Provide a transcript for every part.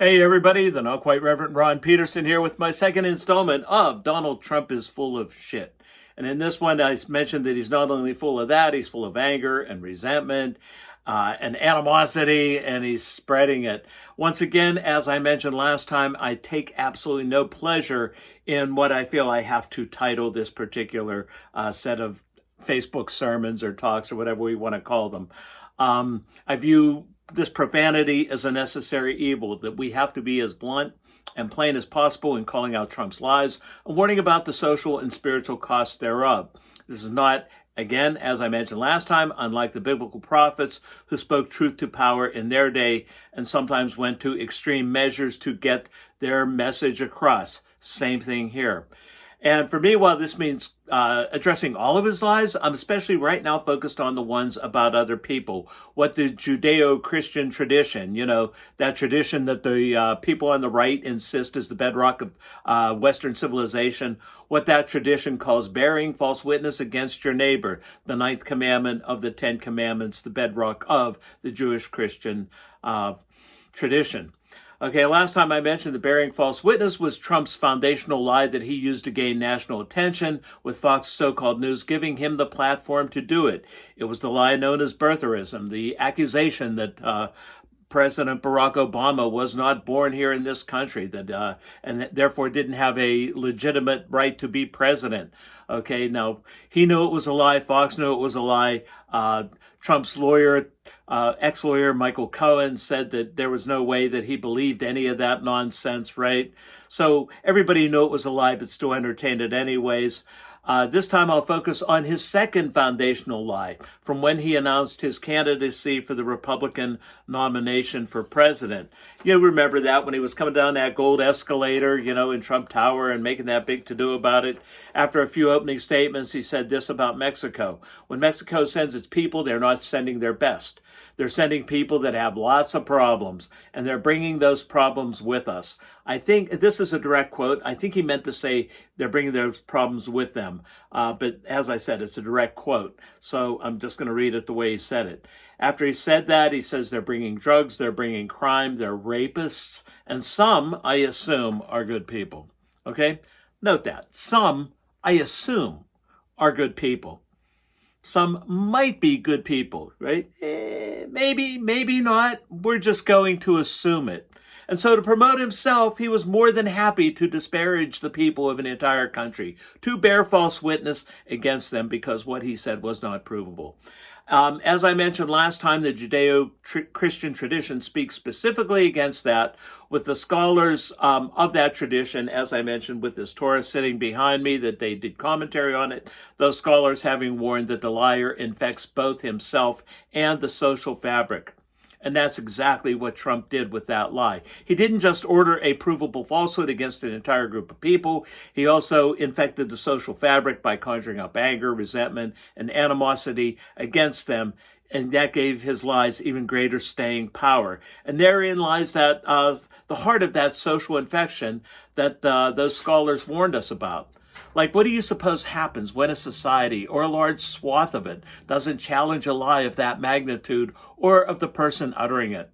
Hey everybody, the not quite Reverend Ron Peterson here with my second installment of Donald Trump is full of shit. And in this one, I mentioned that he's not only full of that, he's full of anger and resentment and animosity, and he's spreading it. Once again, as I mentioned last time, I take absolutely no pleasure in what I feel I have to title this particular set of Facebook sermons or talks or whatever we want to call them. I view this profanity as a necessary evil, that we have to be as blunt and plain as possible in calling out Trump's lies and warning about the social and spiritual costs thereof. This is not, again, as I mentioned last time, unlike the biblical prophets who spoke truth to power in their day and sometimes went to extreme measures to get their message across. Same thing here. And for me, while this means addressing all of his lies, I'm especially right now focused on the ones about other people. What the Judeo-Christian tradition, that tradition that the people on the right insist is the bedrock of Western civilization, what that tradition calls bearing false witness against your neighbor, the ninth commandment of the 10 commandments, the bedrock of the Jewish Christian tradition. Okay, last time I mentioned the bearing false witness was Trump's foundational lie that he used to gain national attention, with Fox so-called news giving him the platform to do it. It was the lie known as birtherism, the accusation that President Barack Obama was not born here in this country, and therefore didn't have a legitimate right to be president. Okay, now he knew it was a lie. Fox knew it was a lie. Trump's lawyer, ex-lawyer Michael Cohen, said that there was no way that he believed any of that nonsense, right? So everybody knew it was a lie, but still entertained it anyways. This time I'll focus on his second foundational lie from when he announced his candidacy for the Republican nomination for president. You remember that when he was coming down that gold escalator, in Trump Tower and making that big to-do about it. After a few opening statements, he said this about Mexico. When Mexico sends its people, they're not sending their best. They're sending people that have lots of problems, and they're bringing those problems with us. I think this is a direct quote. I think he meant to say they're bringing those problems with them. But as I said, it's a direct quote. So I'm just going to read it the way he said it. After he said that, he says they're bringing drugs, they're bringing crime, they're rapists, and some, I assume, are good people. Okay? Note that. Some, I assume, are good people. Some might be good people, right? Maybe, maybe not. We're just going to assume it. And so to promote himself, he was more than happy to disparage the people of an entire country, to bear false witness against them because what he said was not provable. As I mentioned last time, the Judeo-Christian tradition speaks specifically against that, with the scholars of that tradition, as I mentioned, with this Torah sitting behind me, that they did commentary on it, those scholars having warned that the liar infects both himself and the social fabric. And that's exactly what Trump did with that lie. He didn't just order a provable falsehood against an entire group of people. He also infected the social fabric by conjuring up anger, resentment, and animosity against them. And that gave his lies even greater staying power. And therein lies that the heart of that social infection that those scholars warned us about. Like, what do you suppose happens when a society, or a large swath of it, doesn't challenge a lie of that magnitude or of the person uttering it?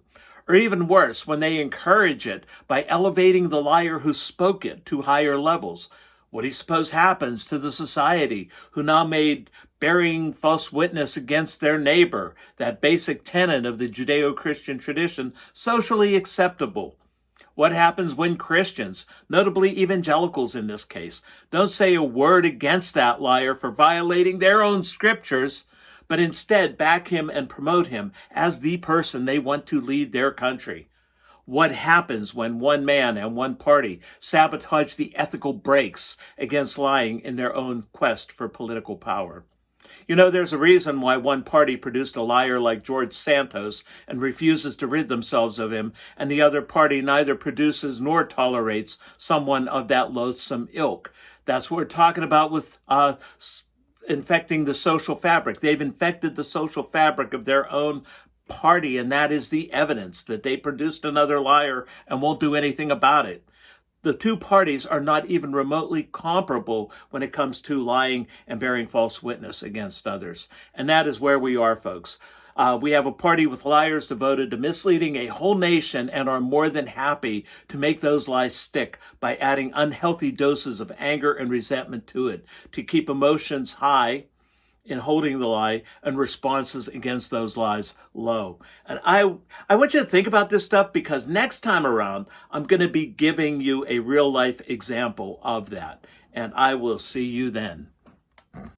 Or even worse, when they encourage it by elevating the liar who spoke it to higher levels? What do you suppose happens to the society who now made bearing false witness against their neighbor, that basic tenet of the Judeo-Christian tradition, socially acceptable? What happens when Christians, notably evangelicals in this case, don't say a word against that liar for violating their own scriptures, but instead back him and promote him as the person they want to lead their country? What happens when one man and one party sabotage the ethical brakes against lying in their own quest for political power? There's a reason why one party produced a liar like George Santos and refuses to rid themselves of him, and the other party neither produces nor tolerates someone of that loathsome ilk. That's what we're talking about with infecting the social fabric. They've infected the social fabric of their own party, and that is the evidence that they produced another liar and won't do anything about it. The two parties are not even remotely comparable when it comes to lying and bearing false witness against others. And that is where we are, folks. We have a party with liars devoted to misleading a whole nation and are more than happy to make those lies stick by adding unhealthy doses of anger and resentment to it to keep emotions high in holding the lie and responses against those lies low. And I want you to think about this stuff, because next time around, I'm going to be giving you a real life example of that. And I will see you then.